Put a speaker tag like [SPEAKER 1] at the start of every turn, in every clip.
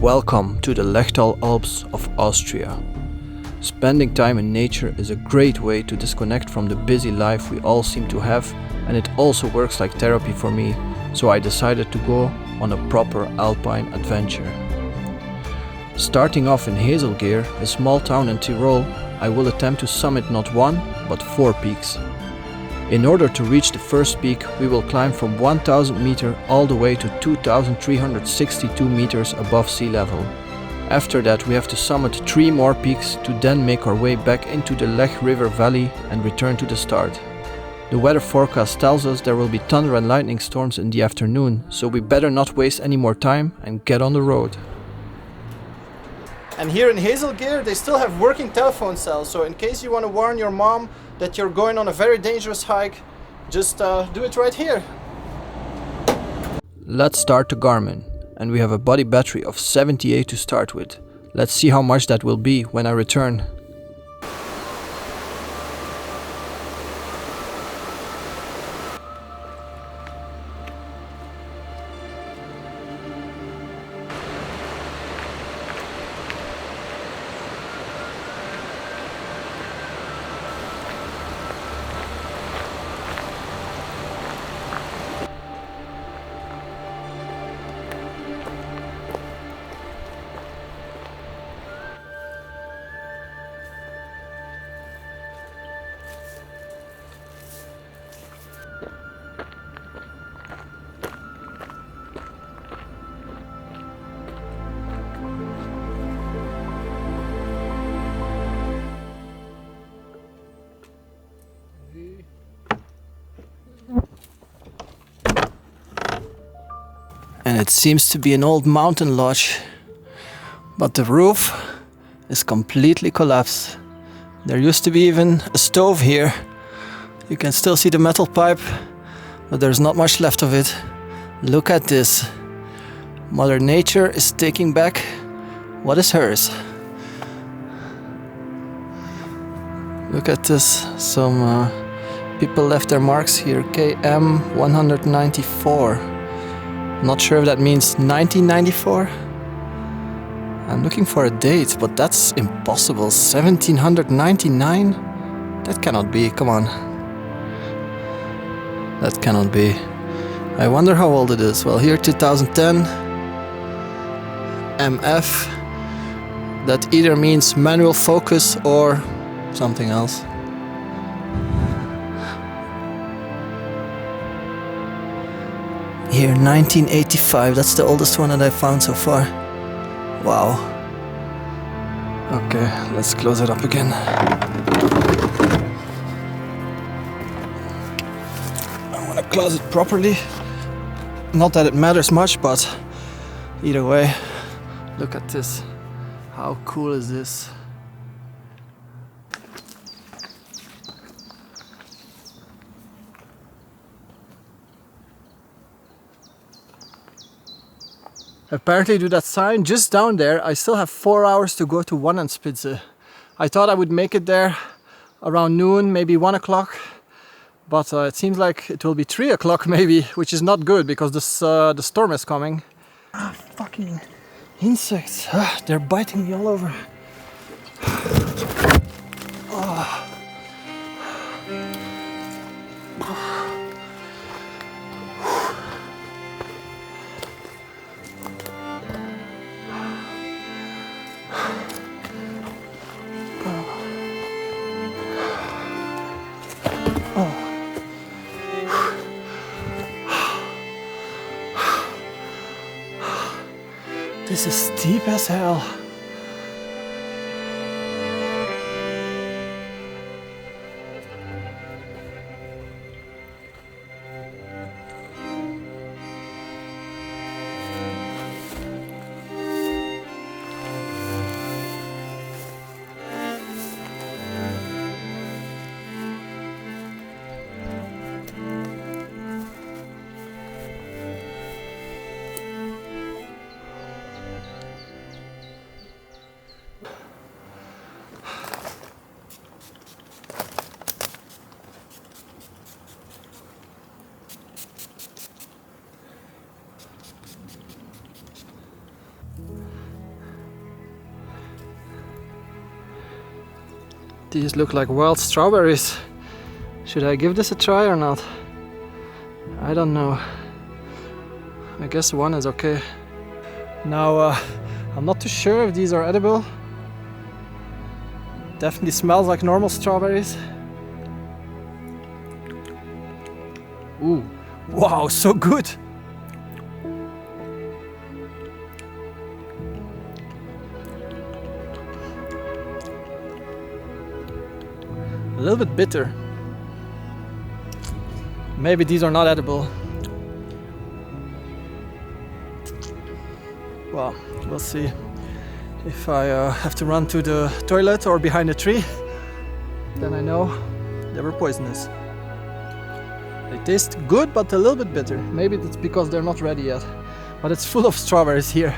[SPEAKER 1] Welcome to the Lechtal Alps of Austria. Spending time in nature is a great way to disconnect from the busy life we all seem to have, and it also works like therapy for me, so I decided to go on a proper alpine adventure. Starting off in Häselgehr, a small town in Tirol, I will attempt to summit not one, but 4 peaks. In order to reach the first peak, we will climb from 1000 meters all the way to 2362 meters above sea level. After that, we have to summit 3 more peaks to then make our way back into the Lech River valley and return to the start. The weather forecast tells us there will be thunder and lightning storms in the afternoon, so we better not waste any more time and get on the road.
[SPEAKER 2] And here in Häselgehr they still have working telephone cells, so in case you want to warn your mom that you're going on a very dangerous hike, just do it right here.
[SPEAKER 1] Let's start the Garmin, and we have a body battery of 78 to start with. Let's see how much that will be when I return. And it seems to be an old mountain lodge, but the roof is completely collapsed. There used to be even a stove here. You can still see the metal pipe, but there's not much left of it. Look at this. Mother Nature is taking back what is hers. Look at this. Some people left their marks here. KM 194. Not sure if that means 1994. I'm looking for a date, but that's impossible. 1799? That cannot be, come on. That cannot be. I wonder how old it is. Well, here 2010. MF. That either means manual focus or something else. Here, 1985, that's the oldest one that I found so far. Wow. Okay, let's close it up again. I want to close it properly. Not that it matters much, but either way, look at this. How cool is this? Apparently to that sign just down there, I still have 4 hours to go to Wannenspitze. I thought I would make it there around noon, maybe 1 o'clock, but it seems like it will be 3 o'clock maybe, which is not good because the storm is coming. Ah, fucking insects. They're biting me all over. Oh. This is steep as hell.
[SPEAKER 2] These look like wild strawberries. Should I give this a try or not? I don't know. I guess one is okay. Now, I'm not too sure if these are edible. Definitely smells like normal strawberries. Ooh, wow, so good! A little bit bitter. Maybe these are not edible. Well, we'll see if I have to run to the toilet or behind a tree. Then I know they were poisonous. They taste good, but a little bit bitter. Maybe that's because they're not ready yet. But it's full of strawberries here.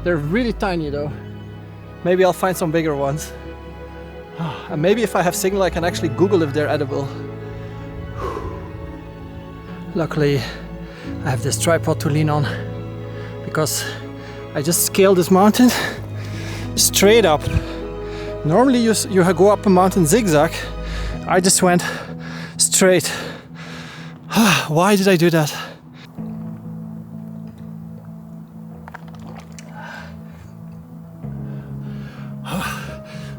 [SPEAKER 2] They're really tiny though. Maybe I'll find some bigger ones. And maybe if I have signal I can actually Google if they're edible. Luckily I have this tripod to lean on because I just scaled this mountain straight up. Normally you go up a mountain zigzag. I just went straight. Why did I do that?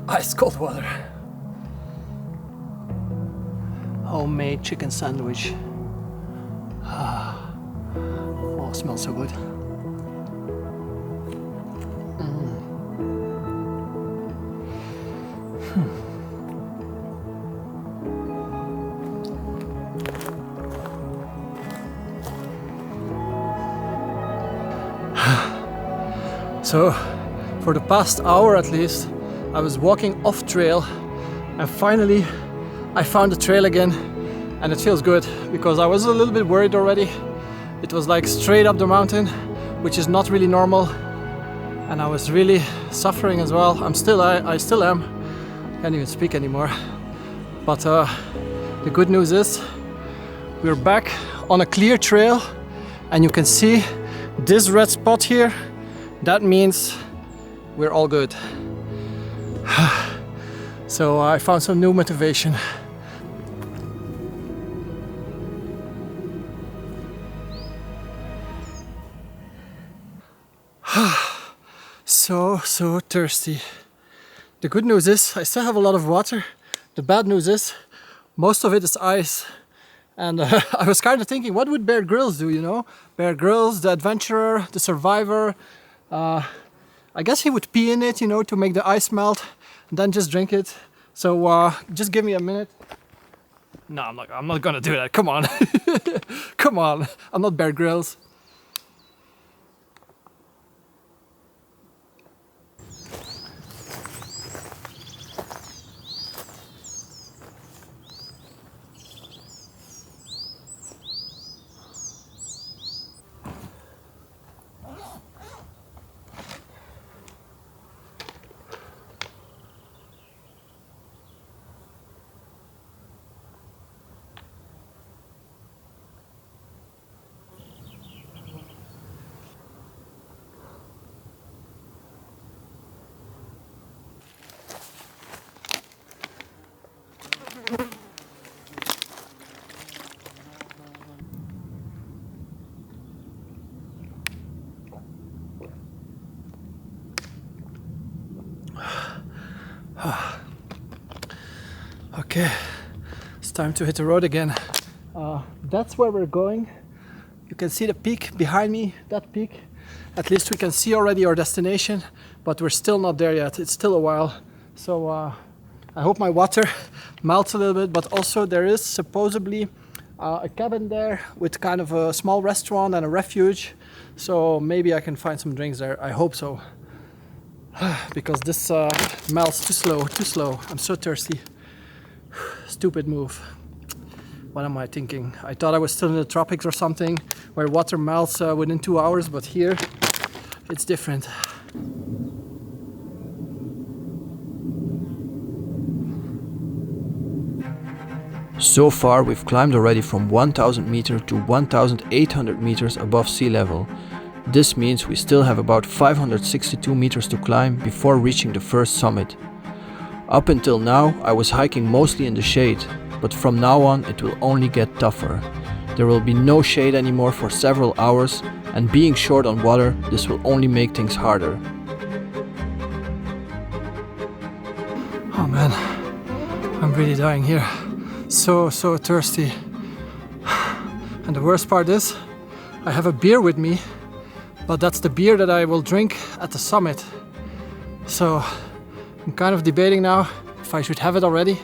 [SPEAKER 2] Ice cold water. Homemade chicken sandwich. Oh, smells so good. So, for the past hour at least, I was walking off trail and finally I found the trail again, and it feels good because I was a little bit worried already. It was like straight up the mountain, which is not really normal, and I was really suffering as well. I still am. Can't even speak anymore. But the good news is we're back on a clear trail, and you can see this red spot here. That means we're all good. So I found some new motivation. So thirsty. The good news is I still have a lot of water. The bad news is most of it is ice. And I was kind of thinking, what would Bear Grylls do, you know? Bear Grylls, the adventurer, the survivor. I guess he would pee in it, you know, to make the ice melt, and then just drink it. So just give me a minute. No, I'm not gonna do that. Come on. Come on. I'm not Bear Grylls. Okay, it's time to hit the road again. That's where we're going. You can see the peak behind me, that peak. At least we can see already our destination, but we're still not there yet. It's still a while. So I hope my water melts a little bit, but also there is supposedly a cabin there with kind of a small restaurant and a refuge. So maybe I can find some drinks there. I hope so. Because this melts too slow. I'm so thirsty. Stupid move. What am I thinking? I thought I was still in the tropics or something where water melts within 2 hours, but here it's different.
[SPEAKER 1] So far we've climbed already from 1000 meters to 1800 meters above sea level. This means we still have about 562 meters to climb before reaching the first summit. Up until now, I was hiking mostly in the shade, but from now on it will only get tougher. There will be no shade anymore for several hours, and being short on water, this will only make things harder.
[SPEAKER 2] Oh man, I'm really dying here. So thirsty. And the worst part is, I have a beer with me, but that's the beer that I will drink at the summit. So I'm kind of debating now if I should have it already.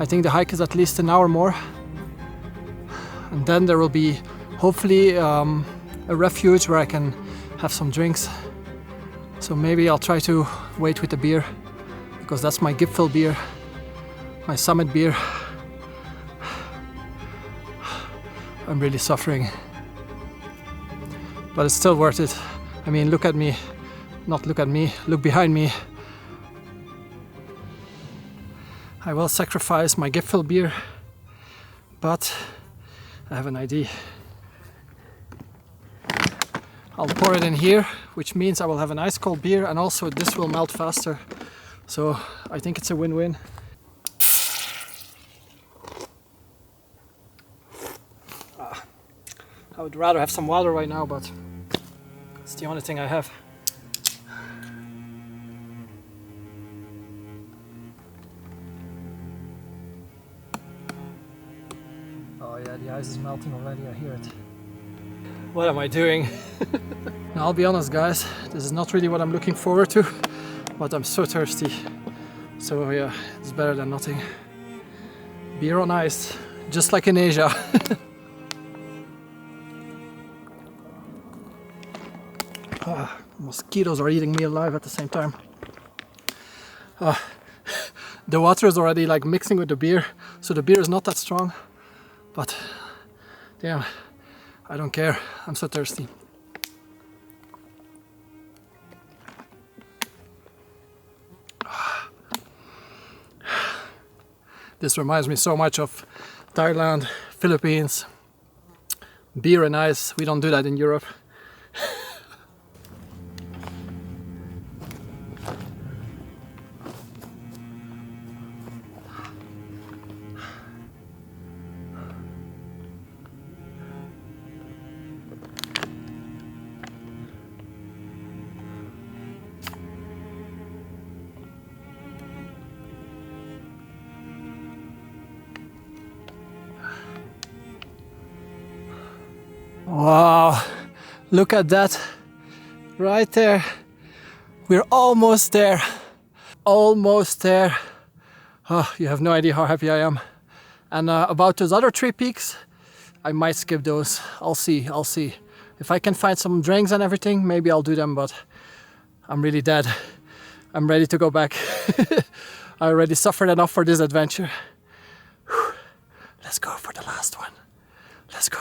[SPEAKER 2] I think the hike is at least an hour more. And then there will be hopefully a refuge where I can have some drinks. So maybe I'll try to wait with the beer, because that's my Gipfel beer, my summit beer. I'm really suffering, but it's still worth it. I mean, look at me, not look at me, look behind me. I will sacrifice my Gipfel beer, but I have an idea. I'll pour it in here, which means I will have an ice cold beer, and also this will melt faster. So I think it's a win-win. I would rather have some water right now, but it's the only thing I have. Oh yeah, the ice is melting already, I hear it. What am I doing? Now, I'll be honest guys, this is not really what I'm looking forward to, but I'm so thirsty. So yeah, it's better than nothing. Beer on ice, just like in Asia. Mosquitoes are eating me alive at the same time. The water is already like mixing with the beer, so the beer is not that strong, but damn, I don't care, I'm so thirsty. This reminds me so much of Thailand, Philippines. Beer and ice, we don't do that in Europe. Wow, look at that, right there. We're almost there, almost there. Oh, you have no idea how happy I am. And about those other 3 peaks, I might skip those. I'll see. If I can find some drinks and everything, maybe I'll do them, but I'm really dead. I'm ready to go back. I already suffered enough for this adventure. Whew. Let's go for the last one. Let's go.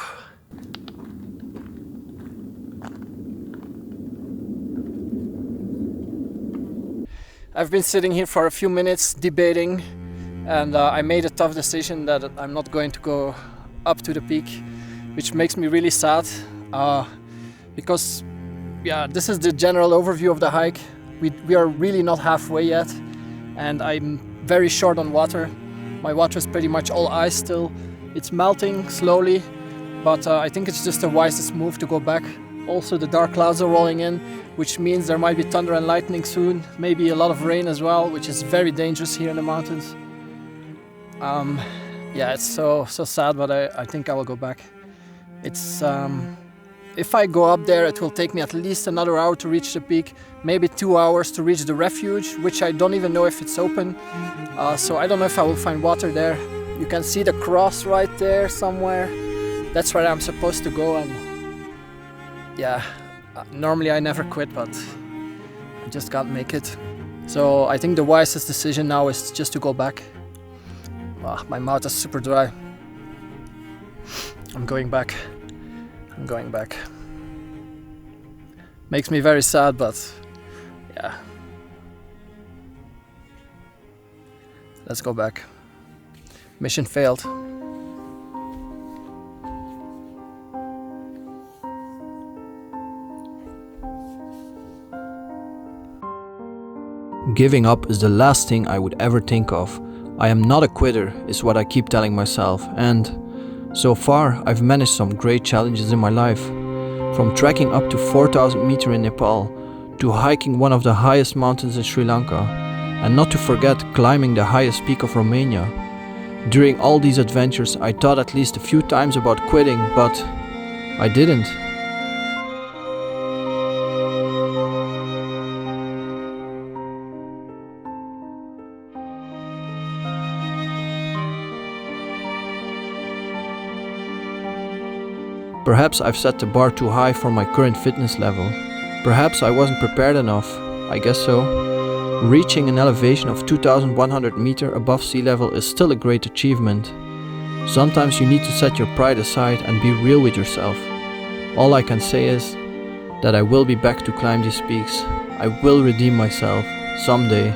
[SPEAKER 2] I've been sitting here for a few minutes debating, and I made a tough decision that I'm not going to go up to the peak, which makes me really sad, because yeah, this is the general overview of the hike. We are really not halfway yet, and I'm very short on water. My water is pretty much all ice still. It's melting slowly, but I think it's just the wisest move to go back. Also, the dark clouds are rolling in, which means there might be thunder and lightning soon, maybe a lot of rain as well, which is very dangerous here in the mountains. Yeah, it's so sad, but I think I will go back. It's if I go up there, it will take me at least another hour to reach the peak, maybe 2 hours to reach the refuge, which I don't even know if it's open. So I don't know if I will find water there. You can see the cross right there somewhere. That's where I'm supposed to go, and yeah, normally I never quit, but I just can't make it. So I think the wisest decision now is just to go back. My mouth is super dry. I'm going back. Makes me very sad, but yeah. Let's go back. Mission failed.
[SPEAKER 1] Giving up is the last thing I would ever think of. I am not a quitter, is what I keep telling myself, and so far I've managed some great challenges in my life. From trekking up to 4,000 meters in Nepal, to hiking one of the highest mountains in Sri Lanka, and not to forget climbing the highest peak of Romania. During all these adventures I thought at least a few times about quitting, but I didn't. Perhaps I've set the bar too high for my current fitness level. Perhaps I wasn't prepared enough. I guess so. Reaching an elevation of 2,100 meters above sea level is still a great achievement. Sometimes you need to set your pride aside and be real with yourself. All I can say is that I will be back to climb these peaks. I will redeem myself someday.